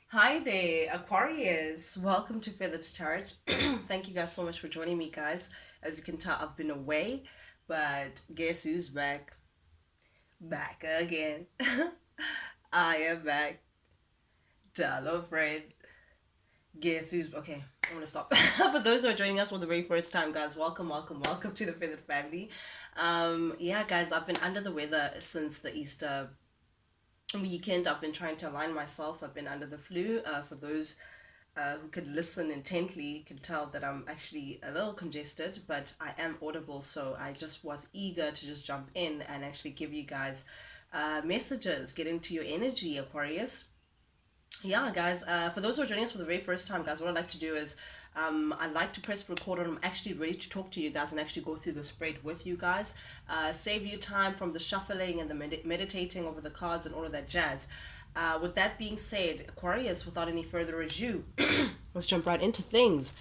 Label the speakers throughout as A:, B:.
A: Hi there, Aquarius. Welcome to Feather to Tarot. Thank you guys so much for joining me, guys. As you can tell, I've been away, but guess who's back? Back again. I am back. Hello, friend. Guess who's okay? I'm gonna stop. For those who are joining us for the very first time, guys, welcome to the Feathered family. Yeah, guys, I've been under the weather since the Easter weekend. I've been trying to align myself. I've been under the flu. For those who could listen intently can tell that I'm actually a little congested, but I am audible. So I just was eager to just jump in and actually give you guys messages, get into your energy, Aquarius. Yeah, guys, for those who are joining us for the very first time, guys, what I'd like to do is I'd like to press record and I'm actually ready to talk to you guys and actually go through the spread with you guys. Save you time from the shuffling and the meditating over the cards and all of that jazz. With that being said, Aquarius, without any further ado, let's jump right into things.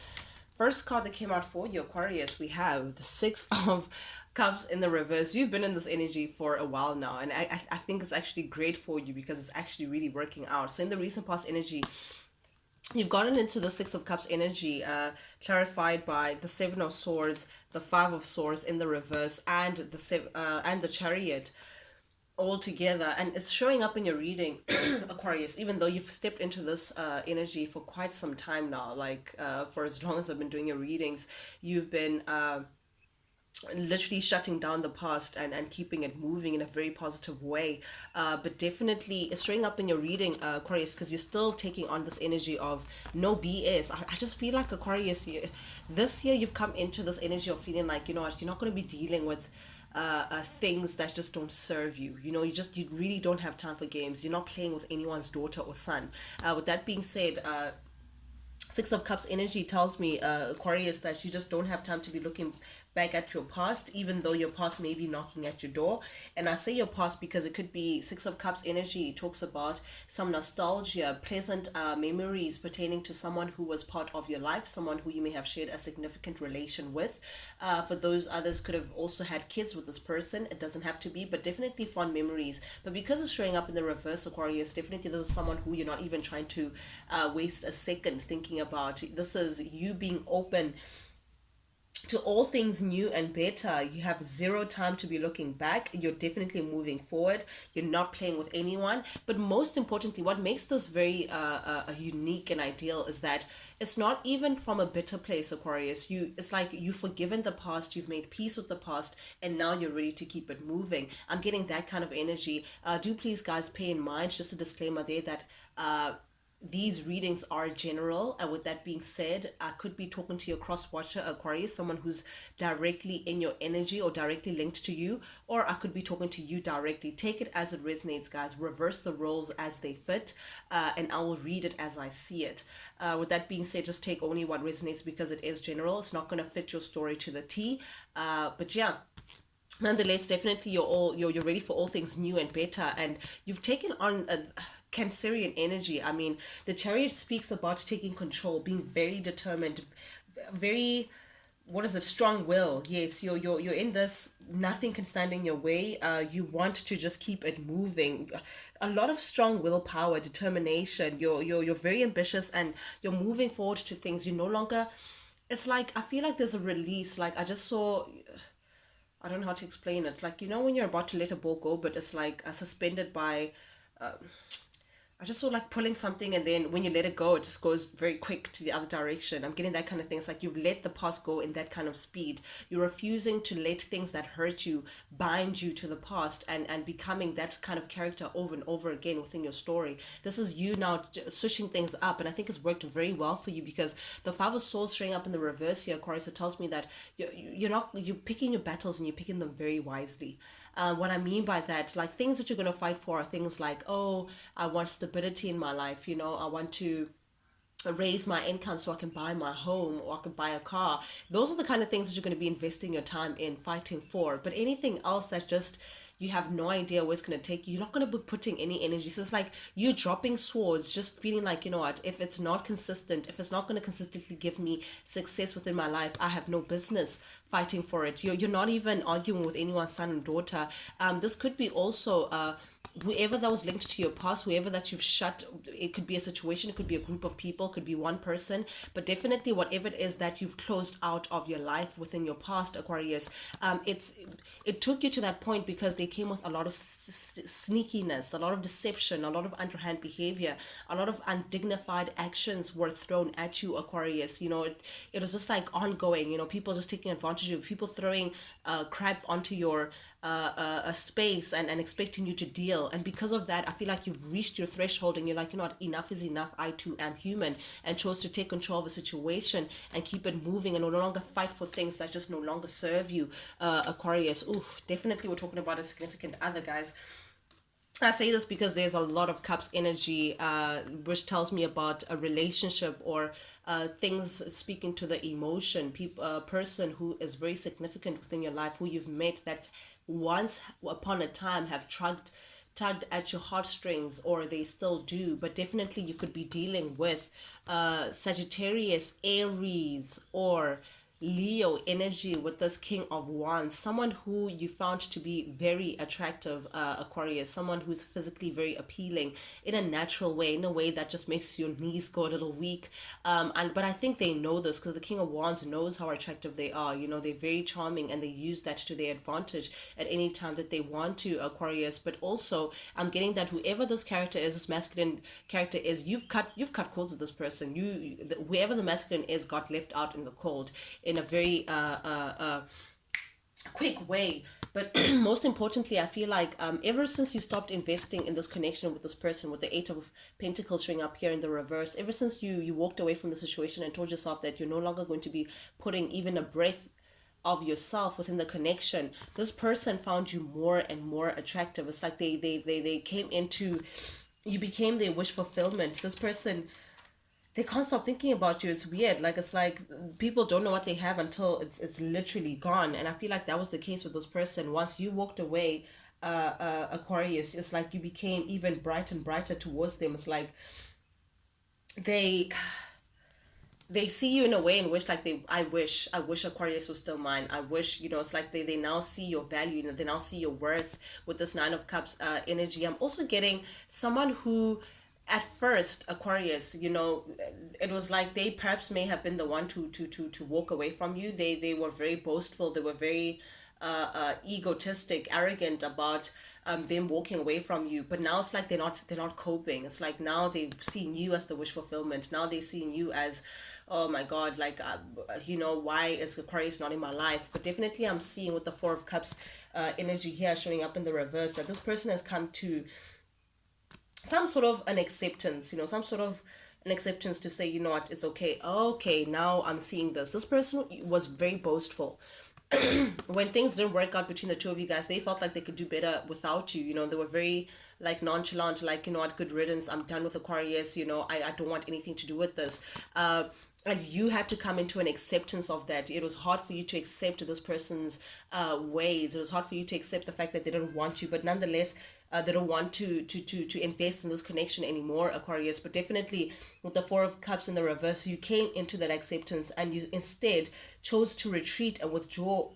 A: First card that came out for you, Aquarius, we have the Six of Cups in the reverse. You've been in this energy for a while now, and I think it's actually great for you because it's actually really working out. So in the recent past energy, you've gotten into the Six of Cups energy, clarified by the Seven of Swords, the Five of Swords in the reverse, and the Chariot all together, and it's showing up in your reading, Aquarius, even though you've stepped into this energy for quite some time now, like for as long as I've been doing your readings, you've been literally shutting down the past and keeping it moving in a very positive way. But definitely it's showing up in your reading, Aquarius, because you're still taking on this energy of no BS. I just feel like, Aquarius, this year you've come into this energy of feeling like, you know what, you're not going to be dealing with things that just don't serve you. You know, you really don't have time for games. You're not playing with anyone's daughter or son. With that being said, Six of Cups energy tells me, Aquarius, that you just don't have time to be looking back at your past, even though your past may be knocking at your door. And I say your past because it could be Six of Cups energy talks about some nostalgia, pleasant memories pertaining to someone who was part of your life, someone who you may have shared a significant relation with. For those others, could have also had kids with this person. It doesn't have to be, but definitely fond memories. But because it's showing up in the reverse, Aquarius, definitely this is someone who you're not even trying to waste a second thinking about. This is you being open to all things new and better. You have zero time to be looking back. You're definitely moving forward. You're not playing with anyone. But most importantly, what makes this very unique and ideal is that it's not even from a bitter place, Aquarius. It's like you've forgiven the past, you've made peace with the past, and now you're ready to keep it moving. I'm getting that kind of energy. Do please, guys, pay in mind, just a disclaimer there, that these readings are general, and with that being said, I could be talking to your cross watcher, Aquarius, someone who's directly in your energy or directly linked to you, or I could be talking to you directly. Take it as it resonates, guys. Reverse the roles as they fit, and I will read it as I see it. With that being said, just take only what resonates because it is general. It's not going to fit your story to the T. But yeah, nonetheless, definitely you're ready for all things new and better, and you've taken on a Cancerian energy. I mean, the Chariot speaks about taking control, being very determined, very, what is it, strong will. Yes, you're in this, nothing can stand in your way. You want to just keep it moving, a lot of strong willpower, determination. You're very ambitious, and you're moving forward to things. You no longer, it's like I feel like there's a release. Like I just saw, I don't know how to explain it. Like, you know, when you're about to let a ball go, but it's like suspended by, I just saw like pulling something, and then when you let it go, it just goes very quick to the other direction. I'm getting that kind of thing. It's like you've let the past go in that kind of speed. You're refusing to let things that hurt you bind you to the past, and becoming that kind of character over and over again within your story. This is you now switching things up, and I think it's worked very well for you because the Five of Swords showing up in the reverse here, Aquarius, it tells me that you're picking your battles and you're picking them very wisely. What I mean by that, like things that you're going to fight for are things like, oh, I want stability in my life. You know, I want to raise my income so I can buy my home or I can buy a car. Those are the kind of things that you're going to be investing your time in fighting for. But anything else that just you have no idea where it's going to take you, you're not going to be putting any energy. So it's like you dropping swords, just feeling like, you know what, if it's not consistent, if it's not going to consistently give me success within my life, I have no business fighting for it. You're not even arguing with anyone's son and daughter. This could be also whoever that was linked to your past, whoever that you've shut, it could be a situation, it could be a group of people, it could be one person, but definitely whatever it is that you've closed out of your life within your past, Aquarius, it took you to that point because they came with a lot of sneakiness, a lot of deception, a lot of underhand behavior, a lot of undignified actions were thrown at you, Aquarius. It was just like ongoing, people just taking advantage of you, people throwing crap onto your a space, and expecting you to deal. And because of that, I feel like you've reached your threshold and you're like, enough is enough. I too am human, and chose to take control of a situation and keep it moving and no longer fight for things that just no longer serve you, Aquarius. Ooh, definitely we're talking about a significant other, guys. I say this because there's a lot of cups energy, which tells me about a relationship or things speaking to the emotion. A person who is very significant within your life, who you've met that once upon a time have tugged at your heartstrings, or they still do. But definitely you could be dealing with Sagittarius, Aries, or Leo energy with this King of Wands, someone who you found to be very attractive, Aquarius, someone who's physically very appealing in a natural way, in a way that just makes your knees go a little weak. But I think they know this because the King of Wands knows how attractive they are. They're very charming and they use that to their advantage at any time that they want to, Aquarius. But also, I'm getting that whoever this character is, this masculine character is, you've cut cords with this person. Whoever the masculine is got left out in the cold in a very quick way. But most importantly, I feel like ever since you stopped investing in this connection with this person, with the Eight of Pentacles showing up here in the reverse, ever since you walked away from the situation and told yourself that you're no longer going to be putting even a breath of yourself within the connection, this person found you more and more attractive. It's like they came into, you became their wish fulfillment. This person, they can't stop thinking about you. It's weird. Like, it's like people don't know what they have until it's literally gone. And I feel like that was the case with this person. Once you walked away, Aquarius, it's like you became even brighter and brighter towards them. It's like they they see you in a way in which, like, I wish Aquarius was still mine. I wish, it's like they now see your value, they now see your worth with this Nine of Cups energy. I'm also getting someone who, at first, Aquarius, it was like they perhaps may have been the one to walk away from you. They were very boastful, they were very egotistic, arrogant about them walking away from you. But now it's like they're not coping. It's like now they're seeing you as the wish fulfillment. Now they're seeing you as, oh my God, like why is Aquarius not in my life? But definitely I'm seeing with the Four of Cups energy here showing up in the reverse, that this person has come to some sort of an acceptance, some sort of an acceptance to say, what, it's okay. Okay, now I'm seeing this person was very boastful. When things didn't work out between the two of you guys, they felt like they could do better without you. They were very, like, nonchalant, like, what, good riddance, I'm done with Aquarius, I don't want anything to do with this. And you had to come into an acceptance of that. It was hard for you to accept this person's ways. It was hard for you to accept the fact that they don't want you, but nonetheless, they don't want to invest in this connection anymore, Aquarius. But definitely with the Four of Cups in the reverse, you came into that acceptance and you instead chose to retreat and withdraw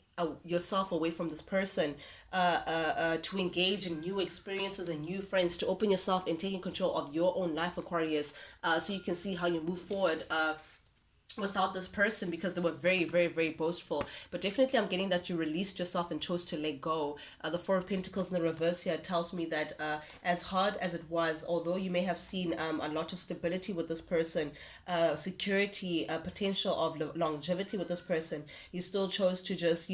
A: yourself away from this person, to engage in new experiences and new friends, to open yourself and taking control of your own life, Aquarius, so you can see how you move forward without this person, because they were very, very, very boastful. But definitely I'm getting that you released yourself and chose to let go. The Four of Pentacles in the reverse here tells me that as hard as it was, although you may have seen a lot of stability with this person, security, potential of longevity with this person, you still chose to just,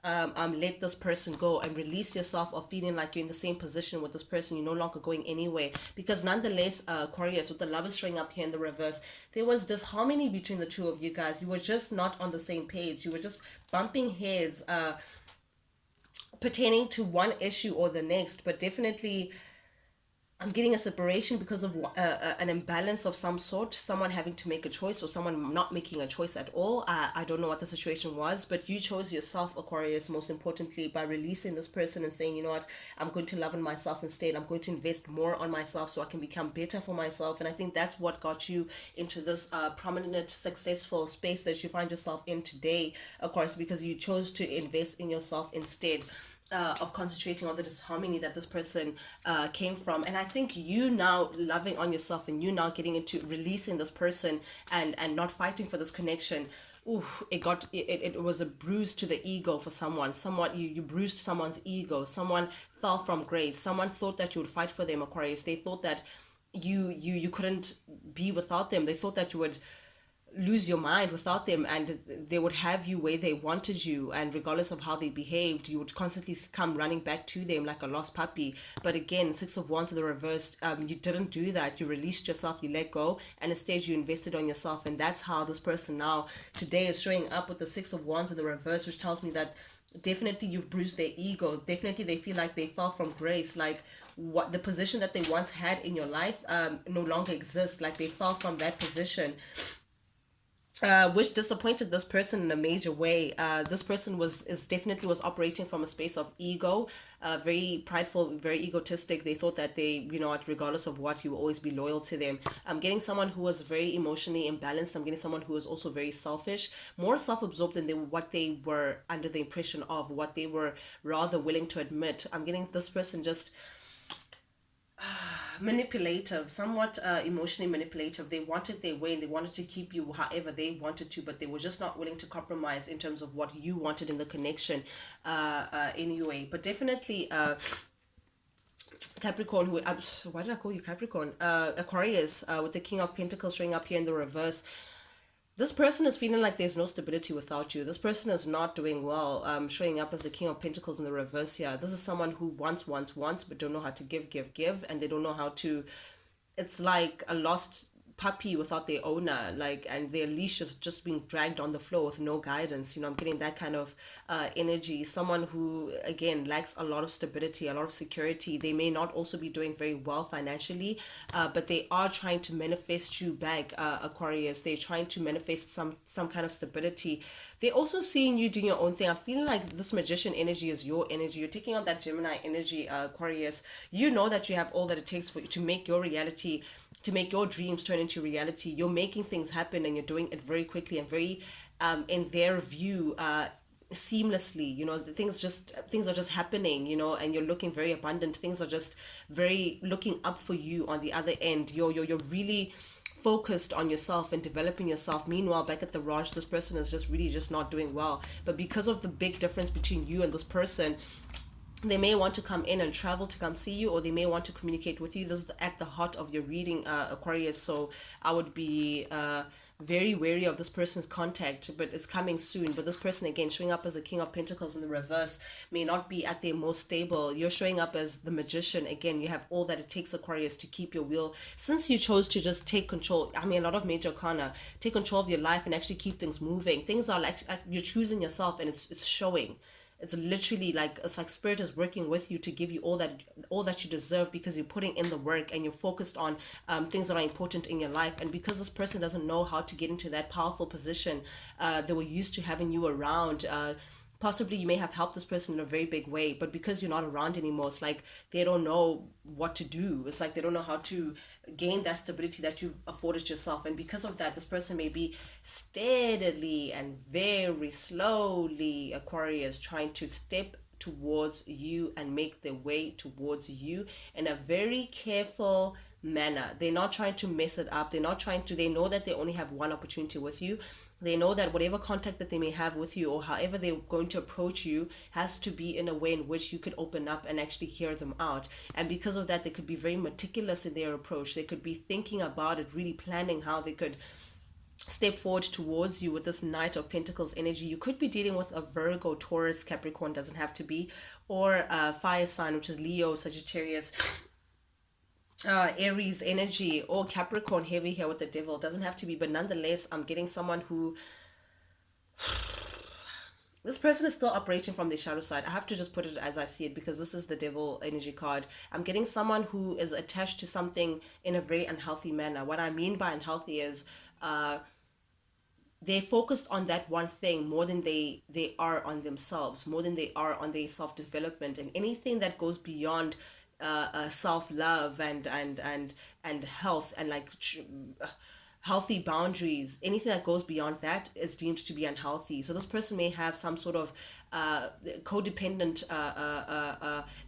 A: let this person go and release yourself of feeling like you're in the same position with this person. You're no longer going anywhere, because nonetheless, Aquarius, with the Lovers showing up here in the reverse, there was disharmony between the two of you guys. You were just not on the same page. You were just bumping heads pertaining to one issue or the next. But definitely I'm getting a separation because of an imbalance of some sort, someone having to make a choice or someone not making a choice at all. I don't know what the situation was, but you chose yourself, Aquarius, most importantly, by releasing this person and saying, what, I'm going to love on myself instead. I'm going to invest more on myself so I can become better for myself. And I think that's what got you into this prominent, successful space that you find yourself in today, Aquarius, because you chose to invest in yourself instead. of concentrating on the disharmony that this person came from. And I think you now loving on yourself and you now getting into releasing this person and not fighting for this connection. Ooh, it was a bruise to the ego for someone. Someone you bruised someone's ego. Someone fell from grace. Someone thought that you would fight for them, Aquarius. They thought that you couldn't be without them. They thought that you would lose your mind without them, and they would have you where they wanted you, and regardless of how they behaved, you would constantly come running back to them like a lost puppy. But again, Six of Wands in the reverse, you didn't do that. You released yourself, you let go, and instead you invested on yourself. And that's how this person now today is showing up with the Six of Wands in the reverse, which tells me that definitely you've bruised their ego. Definitely they feel like they fell from grace, like what the position that they once had in your life no longer exists, like they fell from that position, which disappointed this person in a major way. This person is definitely was operating from a space of ego, very prideful, very egotistic. They thought that they, regardless of what, you will always be loyal to them. I'm getting someone who was very emotionally imbalanced. I'm getting someone who was also very selfish, more self-absorbed than what they were under the impression of, what they were rather willing to admit. I'm getting this person just manipulative, somewhat emotionally manipulative. They wanted their way and they wanted to keep you however they wanted to, but they were just not willing to compromise in terms of what you wanted in the connection anyway. But definitely Capricorn, who why did I call you Capricorn? Aquarius, with the King of Pentacles showing up here in the reverse. This person is feeling like there's no stability without you. This person is not doing well, showing up as the King of Pentacles in the reverse here. This is someone who wants, but don't know how to give, and they don't know how to. It's like a lost puppy without their owner, like, and their leash is just being dragged on the floor with no guidance. I'm getting that kind of energy. Someone who again lacks a lot of stability, a lot of security. They may not also be doing very well financially, but they are trying to manifest you back, Aquarius. They're trying to manifest some kind of stability. They're also seeing you doing your own thing. I'm feeling like this magician energy is your energy. You're taking on that Gemini energy, Aquarius. You know that you have all that it takes for you to make your reality, to make your dreams turn into reality. You're making things happen and you're doing it very quickly and very, in their view, seamlessly. Things are just happening, and you're looking very abundant. Things are just very looking up for you on the other end. You're really focused on yourself and developing yourself. Meanwhile, back at the Raj, this person is just really just not doing well. But because of the big difference between you and this person, they may want to come in and travel to come see you, or they may want to communicate with you. This is at the heart of your reading, Aquarius. So I would be very wary of this person's contact, but it's coming soon. But this person, again, showing up as the King of Pentacles in the reverse, may not be at their most stable. You're showing up as the magician. Again, you have all that it takes, Aquarius, to keep your will. Since you chose to just take control, I mean, a lot of major arcana, take control of your life and actually keep things moving. Things are like you're choosing yourself, and it's showing. It's literally like it's like spirit is working with you to give you all that you deserve, because you're putting in the work and you're focused on things that are important in your life. And because this person doesn't know how to get into that powerful position, they were used to having you around. Possibly you may have helped this person in a very big way, but because you're not around anymore, it's like they don't know what to do. It's like they don't know how to gain that stability that you've afforded yourself. And because of that, this person may be steadily and very slowly, Aquarius, trying to step towards you and make their way towards you in a very careful manner. They're not trying to mess it up. They know that they only have one opportunity with you. They know that whatever contact that they may have with you, or however they're going to approach you, has to be in a way in which you could open up and actually hear them out. And because of that, they could be very meticulous in their approach. They could be thinking about it, really planning how they could step forward towards you with this Knight of Pentacles energy. You could be dealing with a Virgo, Taurus, Capricorn, doesn't have to be, or a fire sign, which is Leo, Sagittarius, Aries energy, or Capricorn heavy here with the Devil. Doesn't have to be, but nonetheless, I'm getting someone who, this person is still operating from the shadow side. I have to just put it as I see it, because this is the Devil energy card. I'm getting someone who is attached to something in a very unhealthy manner. What I mean by unhealthy is they're focused on that one thing more than they are on themselves, more than they are on their self-development, and anything that goes beyond self-love and health, and like healthy boundaries. Anything that goes beyond that is deemed to be unhealthy. So this person may have some sort of codependent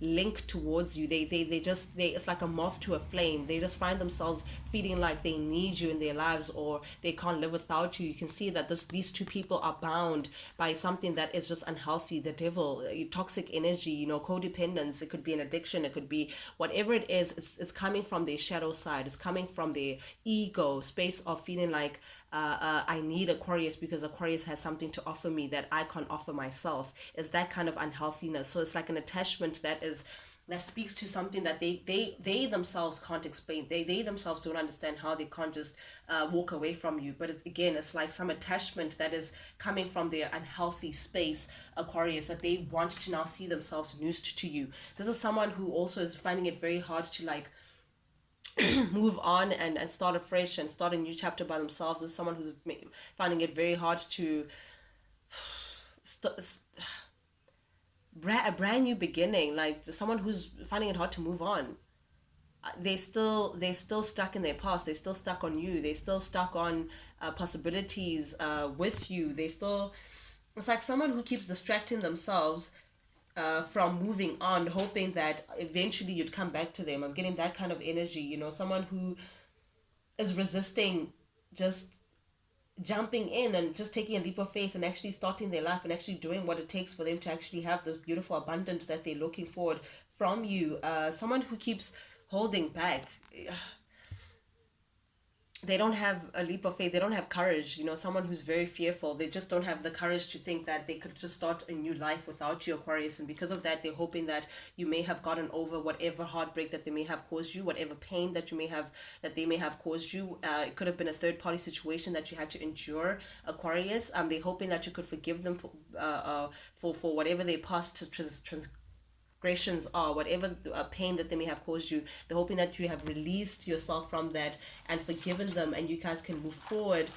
A: link towards you. They just they it's like a moth to a flame. They just find themselves feeling like they need you in their lives, or they can't live without you. You can see that these two people are bound by something that is just unhealthy. The devil, toxic energy, codependence. It could be an addiction. It could be whatever it is. It's coming from their shadow side. It's coming from their ego space of feeling like I need Aquarius because Aquarius has something to offer me that I can't offer myself. Is that kind of unhealthiness. So it's like an attachment that speaks to something that they themselves can't explain. They themselves don't understand how they can't just walk away from you. But it's like some attachment that is coming from their unhealthy space, Aquarius, that they want to now see themselves noosed to you. This is someone who also is finding it very hard to like move on and start afresh and start a new chapter by themselves. Is someone who's finding it very hard to st- a brand new beginning, like someone who's finding it hard to move on. They still stuck in their past. They still stuck on you. They still stuck on possibilities with you. They still, it's like someone who keeps distracting themselves from moving on, hoping that eventually you'd come back to them. I'm getting that kind of energy. Someone who is resisting just jumping in and just taking a leap of faith and actually starting their life and actually doing what it takes for them to actually have this beautiful abundance that they're looking forward from you. Someone who keeps holding back. They don't have a leap of faith. They don't have courage. Someone who's very fearful. They just don't have the courage to think that they could just start a new life without you, Aquarius. And because of that, they're hoping that you may have gotten over whatever heartbreak that they may have caused you, whatever pain that they may have caused you. It could have been a third party situation that you had to endure, Aquarius. They're hoping that you could forgive them for whatever they passed to transgressions are, whatever pain that they may have caused you. They're hoping that you have released yourself from that and forgiven them, and you guys can move forward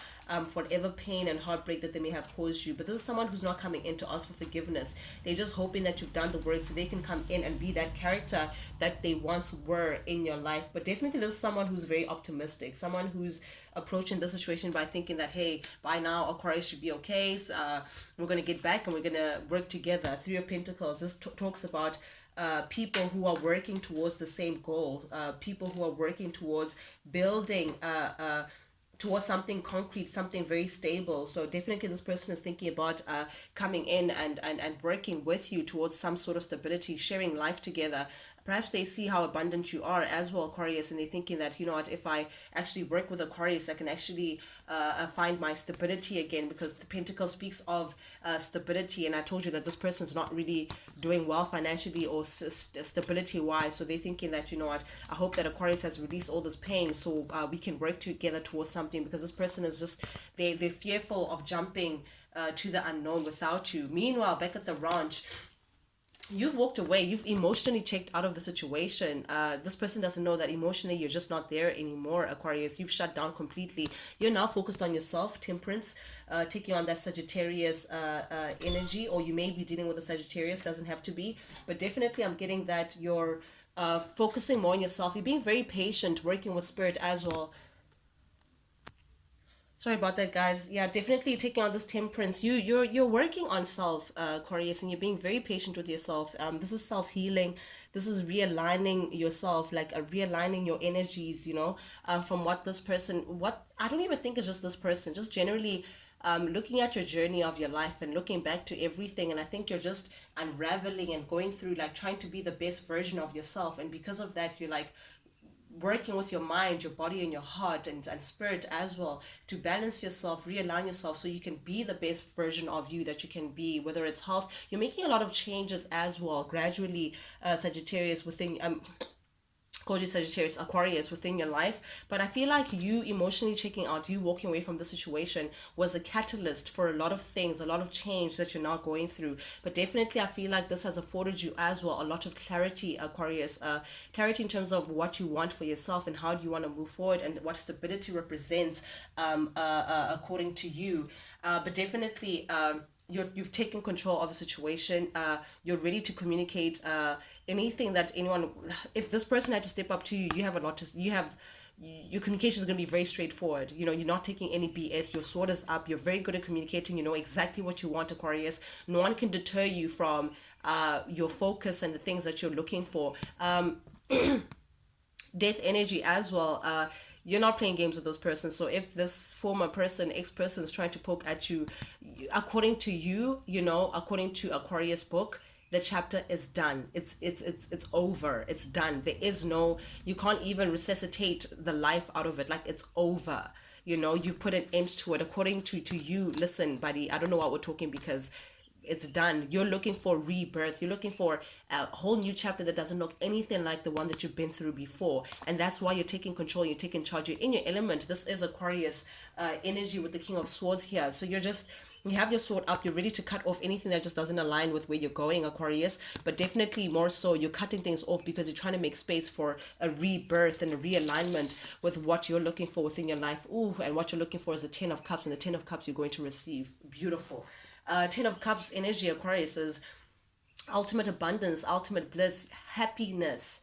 A: for whatever pain and heartbreak that they may have caused you. But this is someone who's not coming in to ask for forgiveness. They're just hoping that you've done the work so they can come in and be that character that they once were in your life. But definitely, this is someone who's very optimistic, someone who's approaching the situation by thinking that, hey, by now Aquarius should be okay. So, we're going to get back and we're going to work together. Three of Pentacles. This talks about people who are working towards the same goal, people who are working towards building towards something concrete, something very stable. So definitely this person is thinking about coming in and working with you towards some sort of stability, sharing life together. Perhaps they see how abundant you are as well, Aquarius, and they're thinking that, what, if I actually work with Aquarius, I can actually find my stability again, because the Pentacle speaks of stability, and I told you that this person's not really doing well financially or stability-wise, so they're thinking that, what, I hope that Aquarius has released all this pain so we can work together towards something, because this person is just, they're fearful of jumping to the unknown without you. Meanwhile, back at the ranch, you've walked away. You've emotionally checked out of the situation. This person doesn't know that emotionally you're just not there anymore, Aquarius. You've shut down completely. You're now focused on yourself, Temperance, taking on that Sagittarius energy, or you may be dealing with a Sagittarius, doesn't have to be. But definitely I'm getting that you're focusing more on yourself. You're being very patient, working with spirit as well. Sorry about that, guys. Yeah, definitely taking on this temperance. You're working on self, Aquarius, and you're being very patient with yourself. This is self healing. This is realigning yourself, like realigning your energies. From what this person. What I don't even think it's just this person. Just generally, looking at your journey of your life and looking back to everything, and I think you're just unraveling and going through, like, trying to be the best version of yourself, and because of that, you're like working with your mind, your body, and your heart, and spirit as well, to balance yourself, realign yourself so you can be the best version of you that you can be, whether it's health. You're making a lot of changes as well, gradually, Sagittarius, within Sagittarius, Aquarius, within your life. But I feel like you emotionally checking out, you walking away from the situation, was a catalyst for a lot of things, a lot of change that you're now going through. But definitely I feel like this has afforded you as well a lot of clarity, Aquarius. Clarity in terms of what you want for yourself and how do you want to move forward, and what stability represents according to you. But definitely you've taken control of the situation. You're ready to communicate anything that anyone, if this person had to step up to you, you have a lot to, you have your communication is going to be very straightforward. You know, you're not taking any BS. Your sword is up. You're very good at communicating. You know exactly what you want, Aquarius. No one can deter you from your focus and the things that you're looking for. Death energy as well. You're not playing games with those persons. So if this former person, ex-person, is trying to poke at you, according to you, you know, according to Aquarius book, the chapter is done. It's over. It's done. There is no, you can't even resuscitate the life out of it. Like, it's over. You know, you've put an end to it. According to you, listen, buddy, I don't know what we're talking, because it's done. You're looking for rebirth. You're looking for a whole new chapter that doesn't look anything like the one that you've been through before. And that's why you're taking control. You're taking charge. You're in your element. This is Aquarius energy with the King of Swords here. So you're just, you have your sword up. You're ready to cut off anything that just doesn't align with where you're going, Aquarius. But definitely more so, you're cutting things off because you're trying to make space for a rebirth and a realignment with what you're looking for within your life. Ooh, and what you're looking for is the Ten of Cups. And the Ten of Cups you're going to receive. Beautiful. Ten of Cups energy, Aquarius, is ultimate abundance, ultimate bliss, happiness.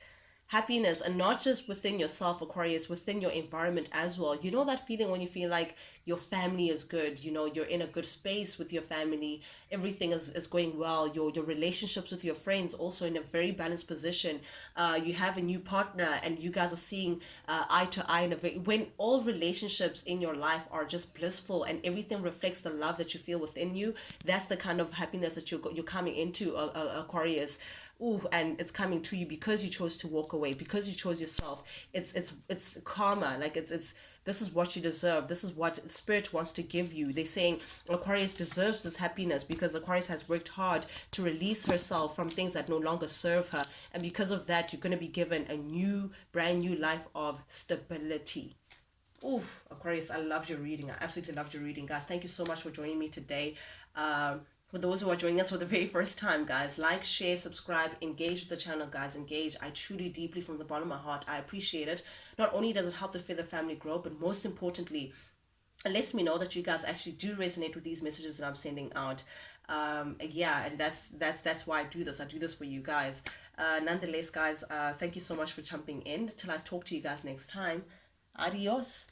A: Happiness, and not just within yourself, Aquarius, within your environment as well. You know that feeling when you feel like your family is good, you know, you're in a good space with your family, everything is going well, your relationships with your friends also in a very balanced position. You have a new partner and you guys are seeing eye to eye in a very, when all relationships in your life are just blissful and everything reflects the love that you feel within you, that's the kind of happiness that you're coming into, Aquarius. Ooh, and it's coming to you because you chose to walk away, because you chose yourself. It's karma. Like, it's this is what you deserve. This is what spirit wants to give you. They're saying Aquarius deserves this happiness because Aquarius has worked hard to release herself from things that no longer serve her, and because of that, you're going to be given a new, brand new life of stability. Oof, Aquarius, I loved your reading. I absolutely loved your reading, guys. Thank you so much for joining me today. For those who are joining us for the very first time, guys, like, share, subscribe, engage with the channel, guys. Engage. I truly, deeply, from the bottom of my heart, I appreciate it. Not only does it help the Feather family grow, but most importantly, it lets me know that you guys actually do resonate with these messages that I'm sending out. Yeah, and that's why I do this. I do this for you guys. Nonetheless, guys, thank you so much for jumping in. Till I talk to you guys next time. Adios.